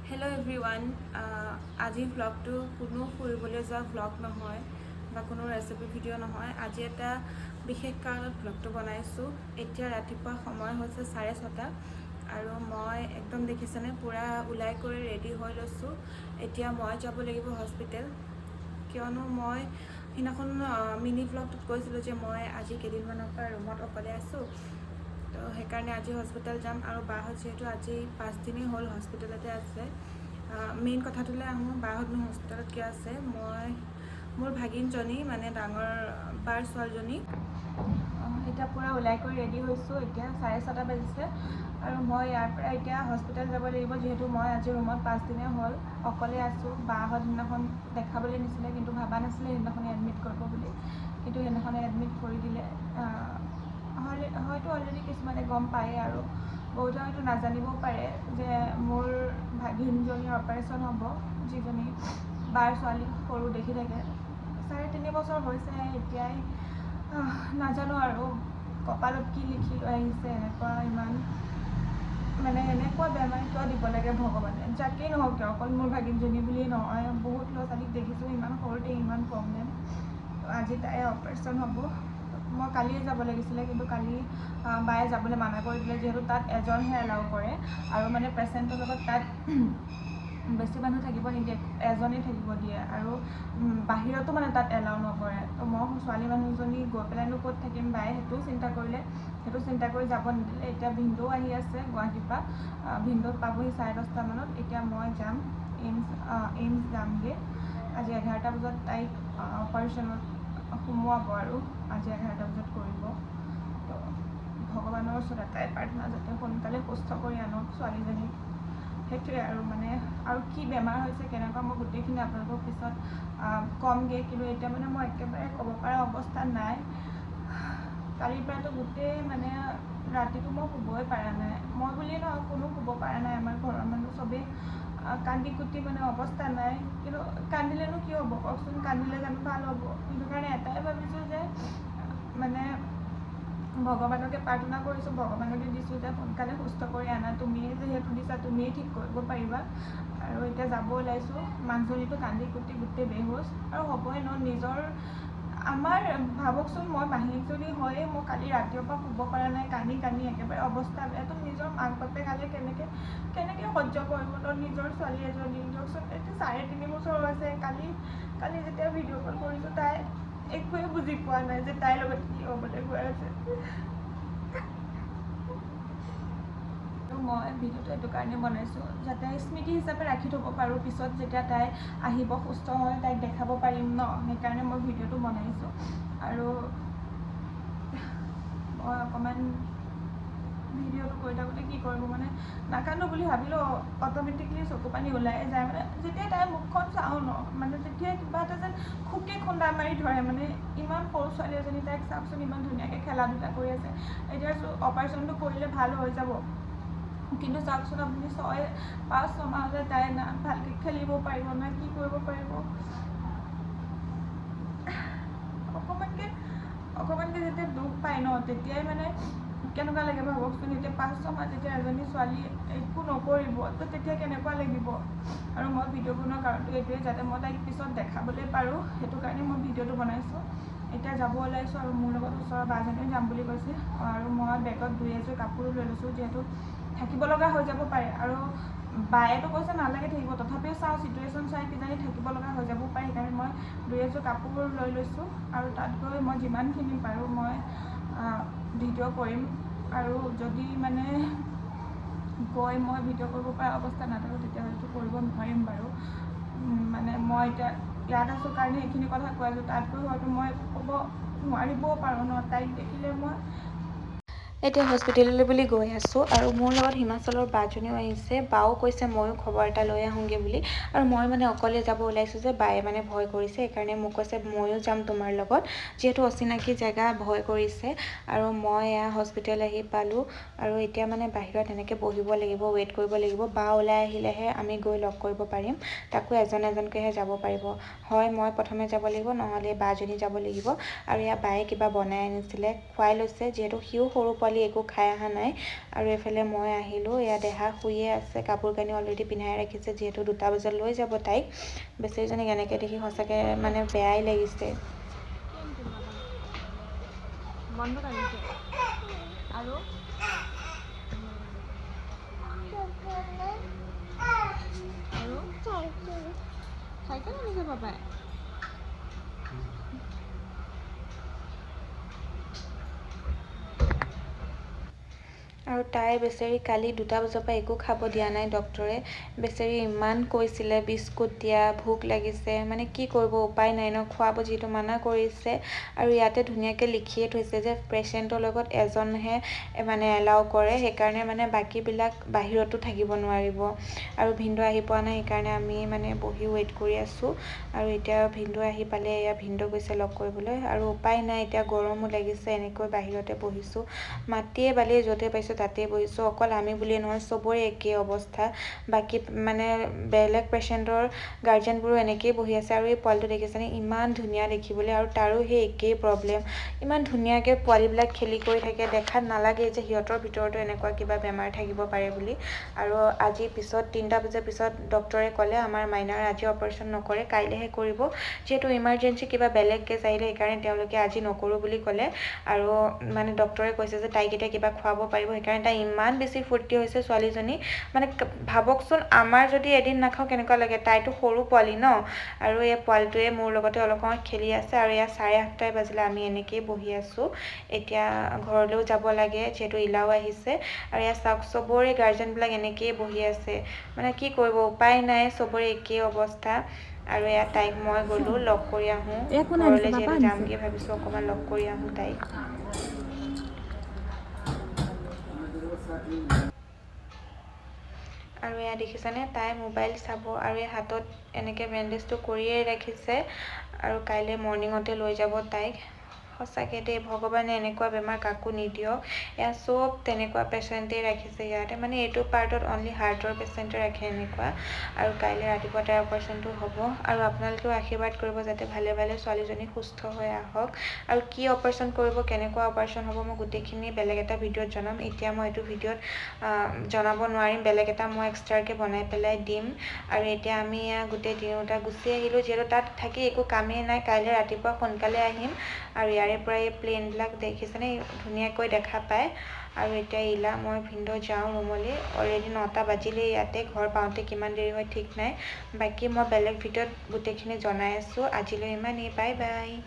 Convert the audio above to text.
Hello' everyone আজিৰ ভ্লগটো কোনো ফুৰিবলৈ যোৱা ভ্লগ নহয় বা কোনো ৰেচিপি ভিডিঅ' নহয়। আজি এটা বিশেষ কাৰণত ভ্লগটো বনাইছোঁ। এতিয়া ৰাতিপুৱা সময় হৈছে 6:30 আৰু মই একদম দেখিছেনে পূৰা ওলাই কৰি ৰেডি হৈ লৈছোঁ। এতিয়া মই যাব লাগিব হস্পিটেল, কিয়নো মই সেইদিনাখন মিনি ভ্লগটোত কৈছিলোঁ যে মই আজি কেইদিনমানৰ পৰা ৰুমত অকলে আছোঁ, তো সেইকাৰণে আজি হস্পিটেল যাম। আৰু বাহঁত যিহেতু আজি 5 দিনেই হ'ল হস্পিটেলতে আছে। মেইন কথাটোলৈ আহোঁ, বাহঁত মোৰ হস্পিটেলত কিয় আছে, মই মোৰ ভাগিনজনী মানে ডাঙৰ বাৰ ছোৱালীজনী এতিয়া পূৰা ওলাই কৰি ৰেডি হৈছোঁ। এতিয়া 6:30 বাজিছে আৰু মই ইয়াৰ পৰা এতিয়া হস্পিটেল যাব লাগিব, যিহেতু মই আজি ৰুমত 5 দিনেই হ'ল অকলে আছোঁ। বাহঁত সেইদিনাখন দেখাবলৈ নিছিলে, কিন্তু ভবা নাছিলে সেইদিনাখনে এডমিট কৰিব বুলি, কিন্তু সেইদিনাখনে এডমিট কৰি দিলে। হয়তো অলৰেডি কিছুমানে গম পায় আৰু বহুতে হয়তো নাজানিবও পাৰে যে মোৰ ভাগিনজনীৰ অপাৰেশ্যন হ'ব, যিজনী বাৰ ছোৱালী সৰু দেখি থাকে। 3.5 বছৰ হৈছেহে এতিয়াই। নাজানো আৰু কপালত কি লিখি লৈ আহিছে, এনেকুৱা বেমাৰ কিয় দিব লাগে ভগৱানে। যাকেই নহওক কিয়, অকল মোৰ ভাগিনজনী বুলিয়েই নহয়, বহুত ল'ৰা ছোৱালীক দেখিছোঁ ইমান সৰুতে ইমান প্ৰব্লেম। আজি তাই অপাৰেশ্যন হ'ব। মই কালিয়ে যাব লাগিছিলে, কিন্তু কালি বায়ে যাবলৈ মানা কৰি দিলে, যিহেতু তাত এজনহে এলাউ কৰে আৰু মানে পেচেণ্টৰ লগত তাত বেছি মানুহ থাকিব নিদিয়ে, এজনেই থাকিব দিয়ে আৰু বাহিৰতো মানে তাত এলাউ নকৰে। তো মই ছোৱালী মানুহজনী গৈ পেলাইনো ক'ত থাকিম, বায়ে সেইটোও চিন্তা কৰিলে, সেইটো চিন্তা কৰি যাব নিদিলে। এতিয়া ভিনদেউ আহি আছে গুৱাহাটীৰ পৰা, ভিনদেউ পাবহি 10:30 মানত। এতিয়া মই যাম এইমছ যামগৈ। আজি 11টা বজাত তাইক অপাৰেশ্যনত সোমোৱাব আৰু আজি 11টা বজাত কৰিব। তো ভগৱানৰ ওচৰত এটাই প্ৰাৰ্থনা, যাতে সোনকালে সুস্থ কৰি আনক ছোৱালীজনীক। সেইটোৱে আৰু কি বেমাৰ হৈছে কেনেকুৱা মই গোটেইখিনি আপোনালোকক পিছত কমগৈ, কিন্তু এতিয়া মই একেবাৰে ক'ব পৰা অৱস্থাত নাই। কালিৰ পৰাতো গোটেই ৰাতিটো মই শুবই পৰা নাই। মই বুলিয়ে নহয়, কোনো শুব পৰা নাই, আমাৰ ঘৰৰ মানুহ চবেই কান্দি কুটি অৱস্থা নাই। কিন্তু কান্দিলেনো কি হ'ব কওকচোন, কান্দিলে জানো ভাল হ'ব? সেইটো কাৰণে এটাই ভাবিছোঁ যে ভগৱানকে প্ৰাৰ্থনা কৰিছোঁ, ভগৱানকে দিছোঁ যে সোনকালে সুস্থ কৰি আনা, তুমিয়ে যিহেতু দিছা তুমিয়ে ঠিক কৰিব পাৰিবা। আৰু এতিয়া যাব ওলাইছোঁ। মানুহজনীতো কান্দি কুটি গোটেই বেহুচ আৰু হ'বই ন। আমাৰ ভাবকচোন, মই মাহীয়েকজনী হৈয়ে মই কালি ৰাতিৰ পৰা শুব পৰা নাই, কান্দি কান্দি একেবাৰে অৱস্থা বেয়া। তো নিজৰ মাক বাপেক কালে কেনেকৈ সহ্য কৰিব ন নিজৰ ছোৱালী এজনী। দিয়কচোন, এতিয়া 3.5 বছৰ হৈছে। কালি যেতিয়া ভিডিঅ' কল কৰিছোঁ, তাই একোৱে বুজি পোৱা নাই যে তাইৰ লগত কি হ'বলৈ গৈ আছে। মই ভিডিঅ'টো এইটো কাৰণে বনাইছোঁ, যাতে স্মৃতি হিচাপে ৰাখি থ'ব পাৰোঁ। পিছত যেতিয়া তাই আহিব সুস্থ হৈ, তাইক দেখাব পাৰিম ন, সেইকাৰণে মই ভিডিঅ'টো বনাইছোঁ। আৰু মই অকণমান ভিডিঅ'টো কৰি থাকোঁতে কি কৰিব নাকান্দো বুলি ভাবিলেও অট'মেটিকলি চকু পানী ওলাই যায়। যেতিয়াই তাইৰ মুখখন চাওঁ ন, তেতিয়াই কিবা এটা যেন খুকে খুন্দা মাৰি ধৰে। ইমান সৰু ছোৱালী এজনী, তাইক চাওকচোন ইমান ধুনীয়াকৈ খেলা ধূলা কৰি আছে। এতিয়া অপাৰেশ্যনটো কৰিলে ভাল হৈ যাব, কিন্তু চাওকচোন আপুনি 5-6 মাহলৈ তাই না ভালকৈ খেলিব পাৰিব, না কি কৰিব পাৰিব। অকণমানকৈ যেতিয়া দুখ পায় ন, তেতিয়াই কেনেকুৱা লাগে ভাবকচোন। এতিয়া 5-6 মাহ যেতিয়া এজনী ছোৱালী একো নকৰিব, তো তেতিয়া কেনেকুৱা লাগিব। আৰু মই ভিডিঅ' বনোৱাৰ কাৰণটো এইটোৱে, যাতে মই তাইক পিছত দেখাবলৈ পাৰোঁ। সেইটো কাৰণে মই ভিডিঅ'টো বনাইছোঁ। এতিয়া যাব ওলাইছোঁ আৰু মোৰ লগত ওচৰৰ বাজনীও যাম বুলি কৈছে। আৰু মই বেগত 2 এযোৰ কাপোৰো লৈ লৈছোঁ, যিহেতু থাকিব লগা হৈ যাব পাৰে। আৰু বায়েতো কৈছে নালাগে থাকিব, তথাপিও চাওঁ চিটুৱেশ্যন চাই কিজানি থাকিব লগা হৈ যাব পাৰে। সেইকাৰণে মই 2 এযোৰ কাপোৰ লৈ লৈছোঁ আৰু তাত গৈ মই যিমানখিনি পাৰোঁ মই ভিডিঅ' কৰিম। আৰু যদি গৈ মই ভিডিঅ' কৰিব পৰা অৱস্থাত নাথাকোঁ, তেতিয়াহ'লেতো কৰিব নোৱাৰিম বাৰু। মই এতিয়া ইয়াত আছোঁ কাৰণে এইখিনি কথা কৈ আছোঁ, তাত গৈ হয়তো মই ক'ব নোৱাৰিবও পাৰোঁ ন। তাইক দেখিলে মই এতিয়া হস্পিটেললৈ বুলি গৈ আছোঁ আৰু মোৰ লগত হিমাচলৰ বাজনীও আহিছে। বাও কৈছে ময়ো খবৰ এটা লৈ আহোঁগৈ বুলি। আৰু মই অকলে যাব ওলাইছোঁ যে বায়ে ভয় কৰিছে, সেইকাৰণে মোক কৈছে ময়ো যাম তোমাৰ লগত, যিহেতু অচিনাকি জেগা, ভয় কৰিছে। আৰু মই এয়া হস্পিটেল আহি পালোঁ আৰু এতিয়া বাহিৰত এনেকৈ বহিব লাগিব, ৱেইট কৰিব লাগিব। বা ওলাই আহিলেহে আমি গৈ লগ কৰিব পাৰিম, তাকো এজন এজনকৈহে যাব পাৰিব। হয় মই প্ৰথমে যাব লাগিব, নহ'লে বাজনী যাব লাগিব। আৰু বায়ে কিবা বনাই আনিছিলে, খুৱাই লৈছে, যিহেতু সিও সৰু পোৱালি একো খাই অহা নাই আৰু এইফালে মই আহিলোঁ এয়া দেহা শুয়ে আছে কাপোৰ কানি অলৰেডি পিন্ধাই ৰাখিছে যিহেতু 2টা বজাত লৈ যাব তাইক বেচেৰীজনীক এনেকৈ দেখি সঁচাকৈ মানে বেয়াই লাগিছে আৰু চাইকেল আনিছে পাপাই আৰু তাই বেচেৰী কালি 2টা বজাৰ পৰা একো খাব দিয়া নাই ডক্টৰে বেচেৰী ইমান কৈছিলে বিস্কুট দিয়া ভোক লাগিছে মানে কি কৰিব উপায় নাই ন খুৱাব যিহেতু মানা কৰিছে আৰু ইয়াতে ধুনীয়াকৈ লিখিয়ে থৈছে যে পেচেণ্টৰ লগত এজনহে মানে এলাউ কৰে সেইকাৰণে মানে বাকীবিলাক বাহিৰতো থাকিব নোৱাৰিব আৰু ভিনদেউ আহি পোৱা নাই সেইকাৰণে আমি মানে বহি ৱেইট কৰি আছোঁ আৰু এতিয়া ভিনদেউ আহি পালে এয়া ভিনদেউ গৈছে লগ কৰিবলৈ আৰু উপায় নাই এতিয়া গৰমো লাগিছে এনেকৈ বাহিৰতে বহিছোঁ মাটিয়ে বালিয়ে য'তে পাইছোঁ তাতে বহিছোঁ অকল আমি বুলিয়ে নহয় চবৰে একেই অৱস্থা বাকী মানে বেলেগ পেচেণ্টৰ গাৰ্জেনবোৰো এনেকেই বহি আছে আৰু এই পোৱালিটো দেখিছেনে ইমান ধুনীয়া দেখিবলৈ আৰু তাৰো সেই একেই প্ৰব্লেম ইমান ধুনীয়াকৈ পোৱালিবিলাক খেলি কৰি থাকে দেখাত নালাগে যে সিহঁতৰ ভিতৰতো এনেকুৱা কিবা বেমাৰ থাকিব পাৰে বুলি আৰু আজি পিছত 3টা বজাৰ পিছত ডক্টৰে ক'লে আমাৰ মাইনাৰ আজি অপাৰেশ্যন নকৰে কাইলৈহে কৰিব যিহেতু ইমাৰ্জেঞ্চি কিবা বেলেগ কেছ আহিলে সেইকাৰণে তেওঁলোকে আজি নকৰোঁ বুলি ক'লে আৰু মানে ডক্টৰে কৈছে যে তাইক এতিয়া কিবা খুৱাব পাৰিব সেইকাৰণে তাই ইমান বেছি ফূৰ্তি হৈছে ছোৱালীজনী মানে ভাবকচোন আমাৰ যদি এদিন নাখাওঁ কেনেকুৱা লাগে তাইতো সৰু পোৱালি ন আৰু এই পোৱালিটোৱে মোৰ লগতে অলপ সময় খেলি আছে আৰু এয়া 8:30 বাজিলে আমি এনেকেই বহি আছোঁ এতিয়া ঘৰলৈও যাব লাগে যিহেতু ইলাও আহিছে আৰু এয়া চাওক চবৰে গাৰ্জেনবিলাক এনেকেই বহি আছে মানে কি কৰিব উপায় নাই চবৰে একেই অৱস্থা আৰু এয়া তাইক মই গ'লোঁ লগ কৰি আহোঁ ঘৰলৈ যিহেতু যামগৈ ভাবিছোঁ অকণমান লগ কৰি আহোঁ তাইক আৰু এয়া দেখিছানে তাই মোবাইল চাব আৰু এই হাতত এনেকৈ বেণ্ডেজটো কৰিয়ে ৰাখিছে আৰু কাইলৈ মৰ্ণিঙতে লৈ যাব তাইক সঁচাকৈ দেই ভগৱানে এনেকুৱা বেমাৰ কাকো নিদিয়ক এয়া চব তেনেকুৱা পেচেণ্টেই ৰাখিছে ইয়াতে মানে এইটো পাৰ্টত অনলি হাৰ্টৰ পেচেণ্টে ৰাখে এনেকুৱা আৰু কাইলৈ ৰাতিপুৱা তাইৰ অপাৰেশ্যনটো হ'ব আৰু আপোনালোকেও আশীৰ্বাদ কৰিব যাতে ভালে ভালে ছোৱালীজনী সুস্থ হৈ আহক আৰু কি অপাৰেশ্যন কৰিব কেনেকুৱা অপাৰেশ্যন হ'ব মই গোটেইখিনি বেলেগ এটা ভিডিঅ'ত জনাম এতিয়া মই এইটো ভিডিঅ'ত জনাব নোৱাৰিম বেলেগ এটা মই এক্সট্ৰাকৈ বনাই পেলাই দিম আৰু এতিয়া আমি গোটেই তিনিওটা গুচি আহিলোঁ যিহেতু তাত থাকি একো কামেই নাই কাইলৈ ৰাতিপুৱা সোনকালে আহিম আৰু ইয়াৰে পৰা এই প্লেনবিলাক দেখিছেনে ধুনীয়াকৈ দেখা পায় আৰু এতিয়া ইলা মই ভিনদেউ যাওঁ ৰুমলৈ অলৰেডি 9টা বাজিলেই ইয়াতে ঘৰ পাওঁতে কিমান দেৰি হয় ঠিক নাই বাকী মই বেলেগ ভিডিঅ'ত গোটেইখিনি জনাই আছোঁ আজিলৈ ইমানেই বাই বাই